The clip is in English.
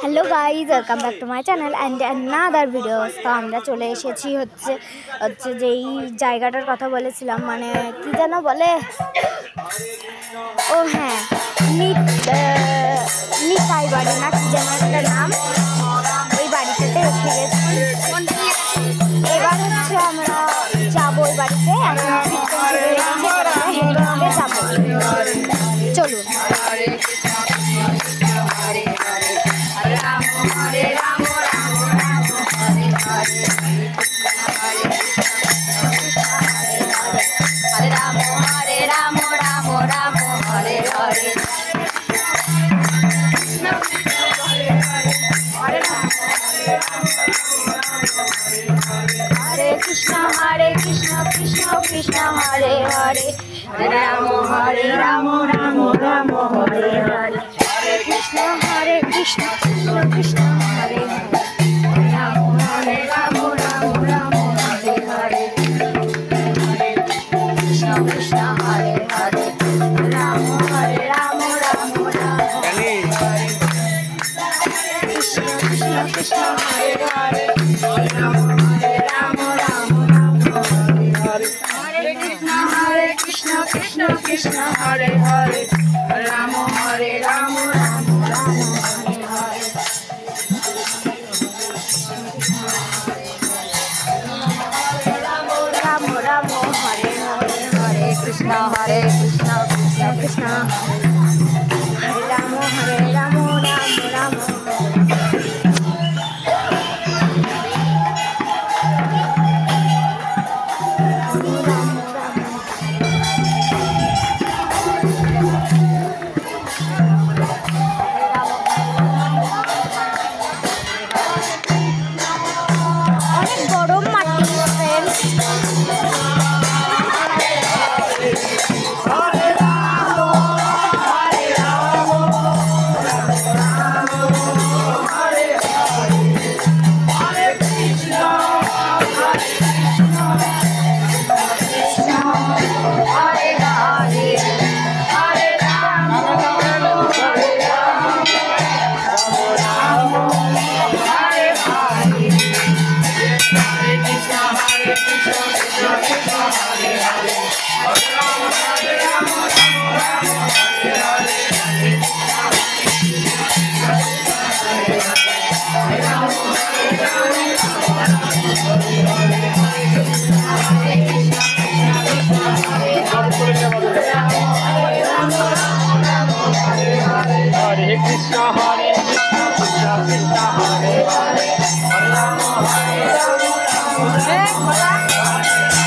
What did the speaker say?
Hello guys, welcome back to my channel and another videos. তো আমরা চলে এসেছি হচ্ছে যেই জায়গাটার কথা বলেছিলাম, মানে কি যেন বলে, ও হ্যাঁ, নিতাই বাড়ি না কি যেন একটা নাম, ওই বাড়িটাতে এসে গেছি। এবার হচ্ছে আমরা যাবো ওই বাড়িতে, এখন যাবো, চলুন। Hare Krishna Krishna Krishna Hare Hare, Hare Rama Rama Rama Hare Hare, Hare Krishna Krishna Krishna Hare Hare, Hare Rama Rama Hare Hare, Hare Krishna Krishna Hare Hare, Rama Rama Hare Hare, Krishna Krishna Krishna Hare Hare, Hare Rama Krishna Krishna Krishna Hare Hare, Hare Rama Rama Rama Hare Hare, Rama Rama Hare Hare, Hare Krishna Krishna Krishna Hare Rama Rama Rama Hare Hare, Hare Rama Rama Hare Hare.